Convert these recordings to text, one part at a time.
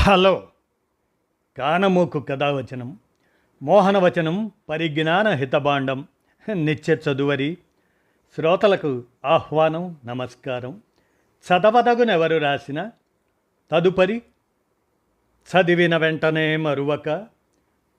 Hello. కానమోకు కథావచనం మోహనవచనం పరిజ్ఞాన హితబాండం నిత్య చదువరి శ్రోతలకు ఆహ్వానం నమస్కారం. చదవదగునెవరు రాసిన తదుపరి చదివిన వెంటనే మరువక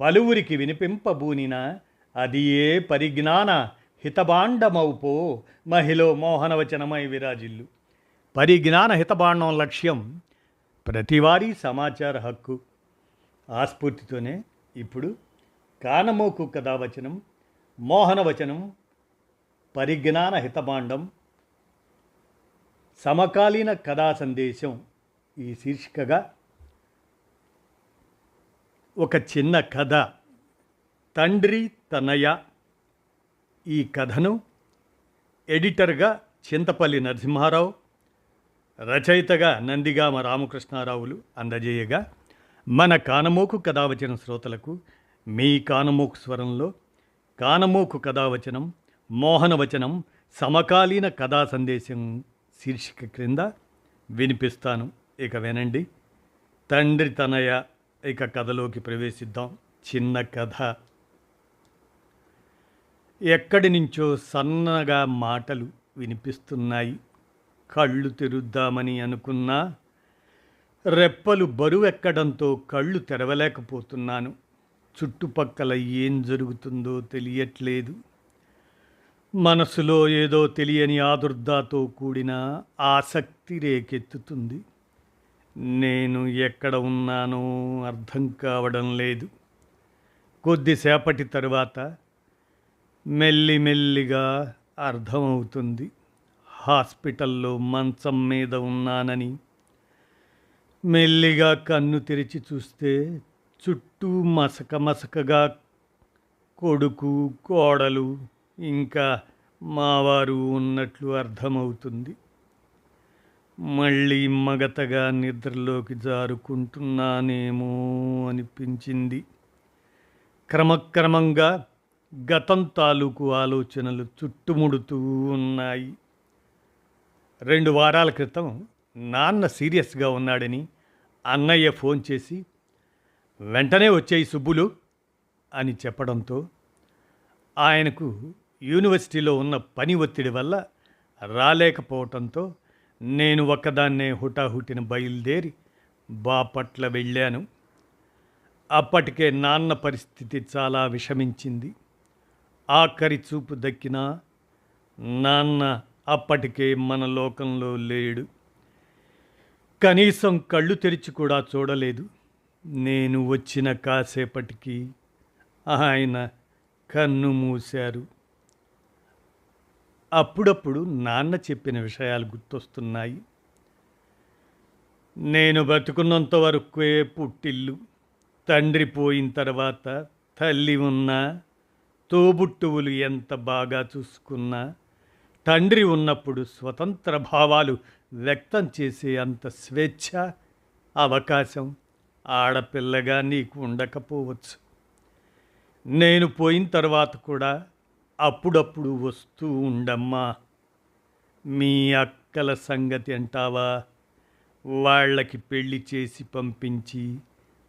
పలువురికి వినిపింపబూనిన అది ఏ పరిజ్ఞాన హితబాండమౌపో మహిళ మోహనవచనమై విరాజిల్లు. పరిజ్ఞాన హితబాండం లక్ష్యం ప్రతివారీ సమాచార హక్కు. ఆ స్ఫూర్తితోనే ఇప్పుడు కానమోకు కథావచనం మోహనవచనం పరిజ్ఞాన హితబాండం సమకాలీన కథా సందేశం ఈ శీర్షికగా ఒక చిన్న కథ తండ్రి తనయ. ఈ కథను ఎడిటర్గా చింతపల్లి నరసింహారావు, రచయితగా నందిగామ రామకృష్ణారావులు అందజేయగా మన కానమోకు కథావచనం శ్రోతలకు మీ కానమోకు స్వరంలో కానమోకు కథావచనం మోహనవచనం సమకాలీన కథా సందేశం శీర్షిక క్రింద వినిపిస్తాను. ఇక వినండి. తండ్రి తనయ. ఇక కథలోకి ప్రవేశిద్దాం. చిన్న కథ. ఎక్కడి నుంచో సన్నగా మాటలు వినిపిస్తున్నాయి. కళ్ళు తెరుద్దామని అనుకున్నా రెప్పలు బరువెక్కడంతో కళ్ళు తెరవలేకపోతున్నాను. చుట్టుపక్కల ఏం జరుగుతుందో తెలియట్లేదు. మనసులో ఏదో తెలియని ఆదుర్దాతో కూడిన ఆసక్తి రేకెత్తుతుంది. నేను ఎక్కడ ఉన్నానో అర్థం కావడం లేదు. కొద్దిసేపటి తరువాత మెల్లిమెల్లిగా అర్థమవుతుంది. హాస్పిటల్లో మంచం మీద ఉన్నానని. మెల్లిగా కన్ను తెరిచి చూస్తే చుట్టూ మసకగా కొడుకు, కోడలు, ఇంకా మావారు ఉన్నట్లు అర్థమవుతుంది. మళ్ళీ మగతగా నిద్రలోకి జారుకుంటున్నానేమో అనిపించింది. క్రమక్రమంగా గతం తాలూకు ఆలోచనలు చుట్టుముడుతూ ఉన్నాయి. 2 వారాల క్రితం నాన్న సీరియస్గా ఉన్నాడని అన్నయ్య ఫోన్ చేసి వెంటనే వచ్చేయి సుబ్బులు అని చెప్పడంతో ఆయనకు యూనివర్సిటీలో ఉన్న పని ఒత్తిడి వల్ల రాలేకపోవటంతో నేను ఒక్కదాన్నే హుటాహుటిన బయలుదేరి బాపట్ల వెళ్ళాను. అప్పటికే నాన్న పరిస్థితి చాలా విషమించింది. ఆఖరి చూపు దక్కినా నాన్న అప్పటికే మన లోకంలో లేడు. కనీసం కళ్ళు తెరిచి కూడా చూడలేదు. నేను వచ్చిన కాసేపటికి ఆయన కన్ను మూశారు. అప్పుడప్పుడు నాన్న చెప్పిన విషయాలు గుర్తొస్తున్నాయి. నేను బతుకున్నంత వరకే పుట్టిల్లు. తండ్రి పోయిన తర్వాత తల్లి ఉన్నా, తోబుట్టువులు ఎంత బాగా చూసుకున్నా, తండ్రి ఉన్నప్పుడు స్వతంత్ర భావాలు వ్యక్తం చేసే అంత స్వేచ్ఛ, అవకాశం ఆడపిల్లగా నీకు ఉండకపోవచ్చు. నేను పోయిన తర్వాత కూడా అప్పుడప్పుడు వస్తూ ఉండమ్మా. మీ అక్కల సంగతి అంటావా? వాళ్ళకి పెళ్లి చేసి పంపించి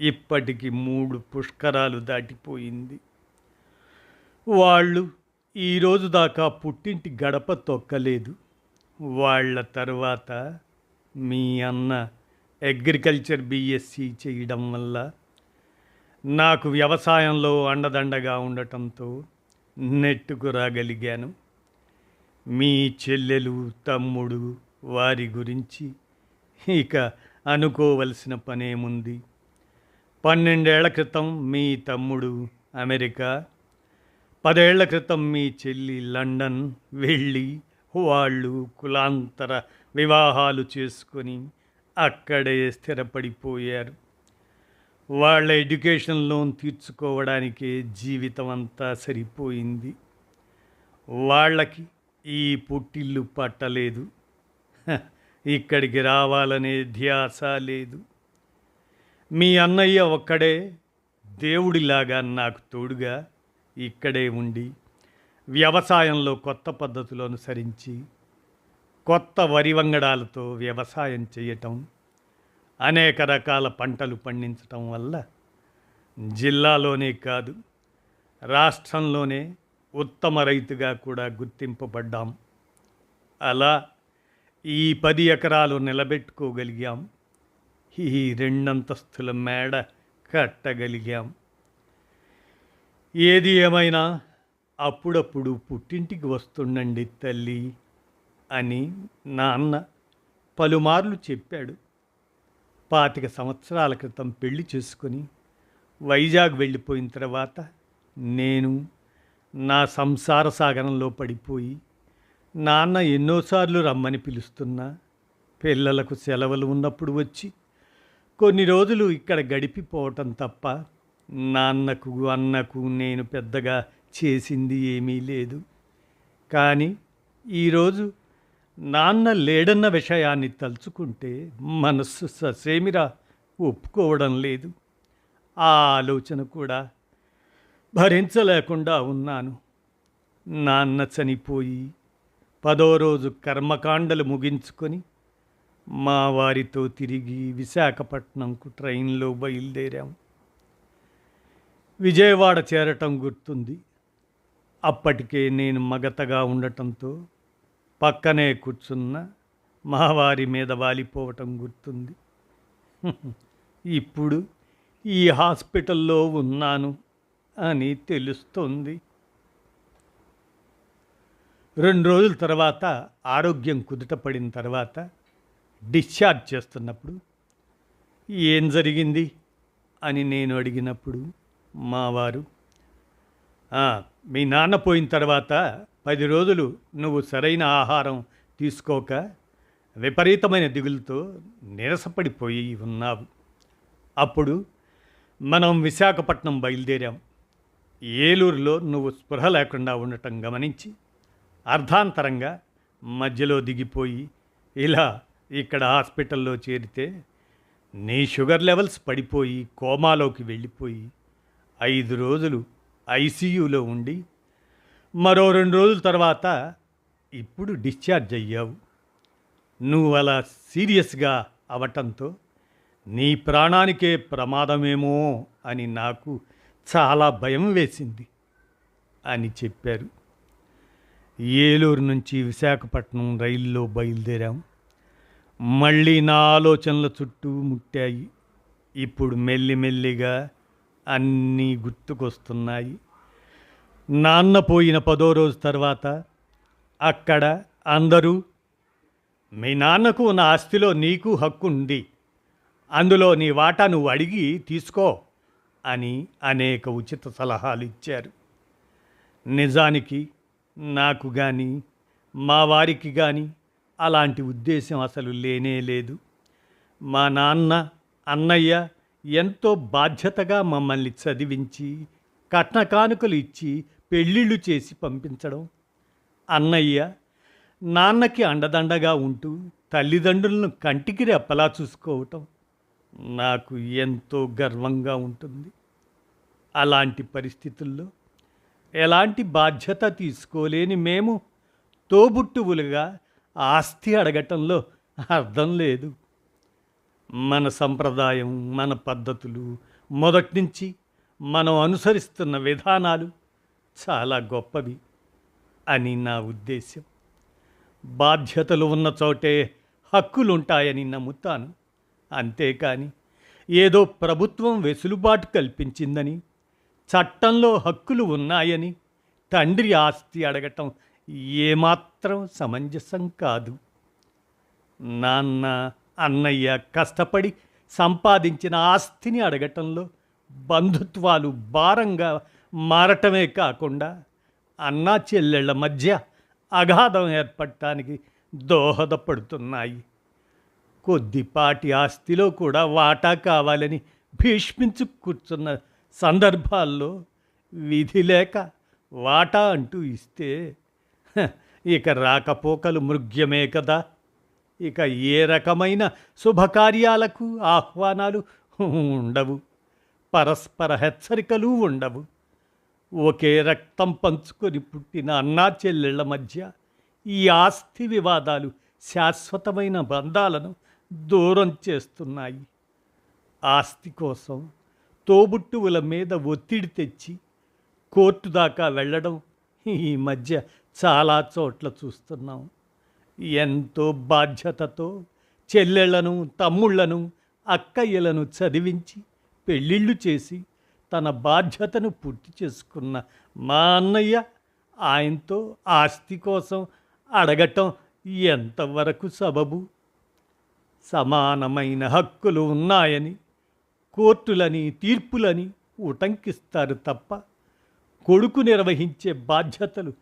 ఇప్పటికి 3 పుష్కరాలు దాటిపోయింది. వాళ్ళు ఈరోజు దాకా పుట్టింటి గడప తొక్కలేదు. వాళ్ళ తర్వాత మీ అన్న అగ్రికల్చర్ బీఎస్సీ చేయడం వల్ల నాకు వ్యవసాయంలో అండదండగా ఉండటంతో నెట్టుకు రాగలిగాను. మీ చెల్లెలు, తమ్ముడు, వారి గురించి ఇక అనుకోవలసిన పనేముంది. 12 ఏళ్ల క్రితం మీ తమ్ముడు అమెరికా, 10 ఏళ్ల క్రితం మీ చెల్లి లండన్ వెళ్ళి వాళ్ళు కులాంతర వివాహాలు చేసుకొని అక్కడే స్థిరపడిపోయారు. వాళ్ళ ఎడ్యుకేషన్ లోన్ తీర్చుకోవడానికే జీవితం అంతా సరిపోయింది. వాళ్ళకి ఈ పుట్టిల్లు పట్టలేదు. ఇక్కడికి రావాలనే ధ్యాస లేదు. మీ అన్నయ్య ఒక్కడే దేవుడిలాగా నాకు తోడుగా ఇక్కడే ఉండి వ్యవసాయంలో కొత్త పద్ధతులు అనుసరించి కొత్త వరి వంగడాలతో వ్యవసాయం చేయటం, అనేక రకాల పంటలు పండించటం వల్ల జిల్లాలోనే కాదు రాష్ట్రంలోనే ఉత్తమ రైతుగా కూడా గుర్తింపబడ్డాం. అలా ఈ 10 ఎకరాలు నిలబెట్టుకోగలిగాం. ఈ 2 అంతస్తుల మేడ కట్టగలిగాం. ఏది ఏమైనా అప్పుడప్పుడు పుట్టింటికి వస్తుండండి తల్లి అని నాన్న పలుమార్లు చెప్పాడు. 25 సంవత్సరాల క్రితం పెళ్లి చేసుకొని వైజాగ్ వెళ్ళిపోయిన తర్వాత నేను నా సంసార సాగరంలో పడిపోయి నాన్న ఎన్నోసార్లు రమ్మని పిలుస్తున్నా పిల్లలకు సెలవులు ఉన్నప్పుడు వచ్చి కొన్ని రోజులు ఇక్కడ గడిపిపోవటం తప్ప నాన్నకు అన్నకు నేను పెద్దగా చేసింది ఏమీ లేదు. కానీ ఈరోజు నాన్న లేడన్న విషయాన్ని తలుచుకుంటే మనస్సు ససేమిరా ఒప్పుకోవడం లేదు. ఆ ఆలోచన కూడా భరించలేకుండా ఉన్నాను. నాన్న చనిపోయి 10వ రోజు కర్మకాండలు ముగించుకొని మా వారితో తిరిగి విశాఖపట్నంకు ట్రైన్లో బయలుదేరాం. విజయవాడ చేరటం గుర్తుంది. అప్పటికే నేను మగతగా ఉండటంతో పక్కనే కూర్చున్న మావారి మీద వాలిపోవటం గుర్తుంది. ఇప్పుడు ఈ హాస్పిటల్లో ఉన్నాను అని తెలుస్తోంది. 2 రోజుల తర్వాత ఆరోగ్యం కుదుటపడిన తర్వాత డిశ్చార్జ్ చేస్తున్నప్పుడు ఏం జరిగింది అని నేను అడిగినప్పుడు మావారు, మీ నాన్న పోయిన తర్వాత 10 రోజులు నువ్వు సరైన ఆహారం తీసుకోక విపరీతమైన దిగులుతో నీరసపడిపోయి ఉన్నావు. అప్పుడు మనం విశాఖపట్నం బయలుదేరాం. ఏలూరులో నువ్వు స్పృహ లేకుండా ఉండటం గమనించి అర్ధాంతరంగా మధ్యలో దిగిపోయి ఇలా ఇక్కడ హాస్పిటల్లో చేరితే నీ షుగర్ లెవెల్స్ పడిపోయి కోమాలోకి వెళ్ళిపోయి 5 రోజులు ఐసీయూలో ఉండి మరో 2 రోజుల తర్వాత ఇప్పుడు డిశ్చార్జ్ అయ్యావు. నువ్వు అలా సీరియస్గా అవటంతో నీ ప్రాణానికే ప్రమాదమేమో అని నాకు చాలా భయం వేసింది అని చెప్పారు. ఏలూరు నుంచి విశాఖపట్నం రైల్లో బయలుదేరాం. మళ్ళీ నా ఆలోచనల చుట్టూ ముట్టాయి. ఇప్పుడు మెల్లిమెల్లిగా అన్నీ గుర్తుకొస్తున్నాయి. నాన్న పోయిన 10వ రోజు తర్వాత అక్కడ అందరూ మీ నాన్నకు ఉన్న ఆస్తిలో నీకు హక్కు ఉంది, అందులో నీ వాటా నువ్వు అడిగి తీసుకో అని అనేక ఉచిత సలహాలు ఇచ్చారు. నిజానికి నాకు కానీ మా వారికి కానీ అలాంటి ఉద్దేశం అసలు లేనే లేదు. మా నాన్న అన్నయ్య ఎంతో బాధ్యతగా మమ్మల్ని చదివించి కట్న కానుకలు ఇచ్చి పెళ్ళిళ్ళు చేసి పంపించడం, అన్నయ్య నాన్నకి అండదండగా ఉంటూ తల్లిదండ్రులను కంటికి రెప్పలా చూసుకోవటం నాకు ఎంతో గర్వంగా ఉంటుంది. అలాంటి పరిస్థితుల్లో ఎలాంటి బాధ్యత తీసుకోలేని మేము తోబుట్టువులుగా ఆస్తి అడగటంలో అర్థం లేదు. మన సంప్రదాయం, మన పద్ధతులు, మొదటి నుంచి మనం అనుసరిస్తున్న విధానాలు చాలా గొప్పవి అని నా ఉద్దేశం. బాధ్యతలు ఉన్న చోటే హక్కులుంటాయని నమ్ముతాను. అంతేకాని ఏదో ప్రభుత్వం వెసులుబాటు కల్పించిందని, చట్టంలో హక్కులు ఉన్నాయని తండ్రి ఆస్తి అడగటం ఏమాత్రం సమంజసం కాదు. నాన్న అన్నయ్య కష్టపడి సంపాదించిన ఆస్తిని అడగటంలో బంధుత్వాలు భారంగా మారటమే కాకుండా అన్నా చెల్లెళ్ల మధ్య అగాధం ఏర్పడటానికి దోహదపడుతున్నాయి. కొద్దిపాటి ఆస్తిలో కూడా వాటా కావాలని భీష్మించు కూర్చున్న సందర్భాల్లో విధి లేక వాటా అంటూ ఇస్తే ఇక రాకపోకలు మృగ్యమే కదా. ఇక ఏ రకమైన శుభకార్యాలకు ఆహ్వానాలు ఉండవు, పరస్పర హెచ్చరికలు ఉండవు. ఒకే రక్తం పంచుకొని పుట్టిన అన్నా చెల్లెళ్ల మధ్య ఈ ఆస్తి వివాదాలు శాశ్వతమైన బంధాలను దూరం చేస్తున్నాయి. ఆస్తి కోసం తోబుట్టువుల మీద ఒత్తిడి తెచ్చి కోర్టు దాకా వెళ్ళడం ఈ మధ్య చాలా చోట్ల చూస్తున్నాం. ఎంతో బాధ్యతతో చెల్లెళ్లను, తమ్ముళ్లను, అక్కయ్యలను చదివించి పెళ్ళిళ్ళు చేసి తన బాధ్యతను పూర్తి చేసుకున్న మా అన్నయ్య ఆయనతో ఆస్తి కోసం అడగటం ఎంతవరకు సబబు? సమానమైన హక్కులు ఉన్నాయని కోర్టులని, తీర్పులని ఉటంకిస్తారు తప్ప కొడుకు నిర్వహించే బాధ్యతలు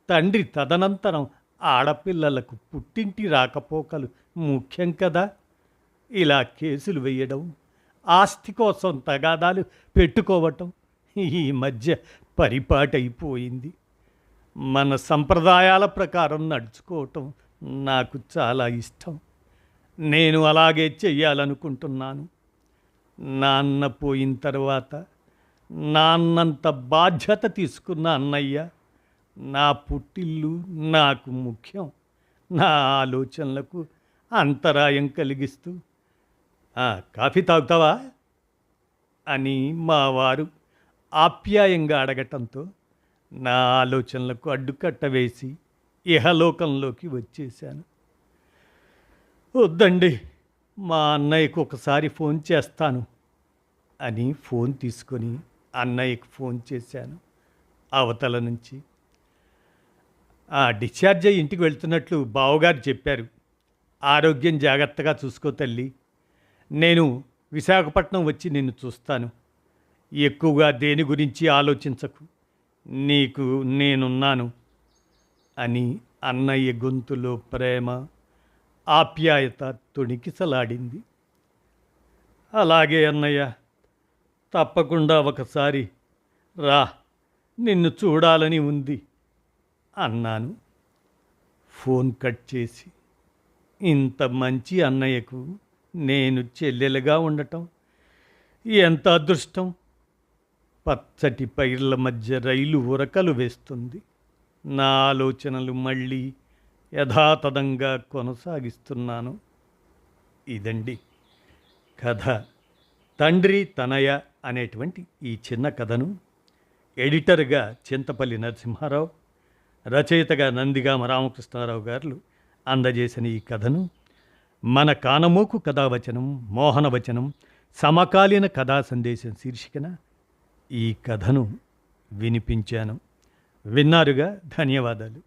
తండ్రి తదనంతరం ఆడపిల్లలకు పుట్టింటి రాకపోకలు ముఖ్యం కదా. ఇలా కేసులు వేయడం, ఆస్తి కోసం తగాదాలు పెట్టుకోవటం ఈ మధ్య పరిపాటైపోయింది. మన సంప్రదాయాల ప్రకారం నడుచుకోవటం నాకు చాలా ఇష్టం. నేను అలాగే చెయ్యాలనుకుంటున్నాను. నాన్న పోయిన తర్వాత నాన్నంత బాధ్యత తీసుకున్న అన్నయ్య నా పుట్టిల్లు నాకు ముఖ్యం. నా ఆలోచనలకు అంతరాయం కలిగిస్తూ కాఫీ తాగుతావా అని మా వారు ఆప్యాయంగా అడగటంతో నా ఆలోచనలకు అడ్డుకట్ట వేసి ఇహలోకంలోకి వచ్చేశాను. వద్దండి, మా అన్నయ్యకు ఒకసారి ఫోన్ చేస్తాను అని ఫోన్ తీసుకొని అన్నయ్యకు ఫోన్ చేశాను. అవతల నుంచి డిశ్చార్జ్ అయ్యి ఇంటికి వెళ్తున్నట్లు బావగారు చెప్పారు. ఆరోగ్యం జాగ్రత్తగా చూసుకో తల్లి. నేను విశాఖపట్నం వచ్చి నిన్ను చూస్తాను. ఎక్కువగా దేని గురించి ఆలోచించకు, నీకు నేనున్నాను అని అన్నయ్య గొంతులో ప్రేమ, ఆప్యాయత తొణికిసలాడింది. అలాగే అన్నయ్య, తప్పకుండా ఒకసారి రా, నిన్ను చూడాలని ఉంది అన్నాను. ఫోన్ కట్ చేసి, ఇంత మంచి అన్నయ్యకు నేను చెల్లెలుగా ఉండటం ఎంత అదృష్టం. పచ్చటి పైర్ల మధ్య రైలు ఉరకలు వేస్తుంది. నా ఆలోచనలు మళ్ళీ యథాతథంగా కొనసాగిస్తున్నాను. ఇదండి కథ. తండ్రి తనయ అనేటువంటి ఈ చిన్న కథను ఎడిటర్గా చింతపల్లి నరసింహారావు, రచయితగా నందిగామ రామకృష్ణారావు గారు అందజేసిన ఈ కథను మన కానమోకు కథావచనం, మోహనవచనం, సమకాలీన కథా సందేశం శీర్షికన ఈ కథను వినిపించాను. విన్నారుగా, ధన్యవాదాలు.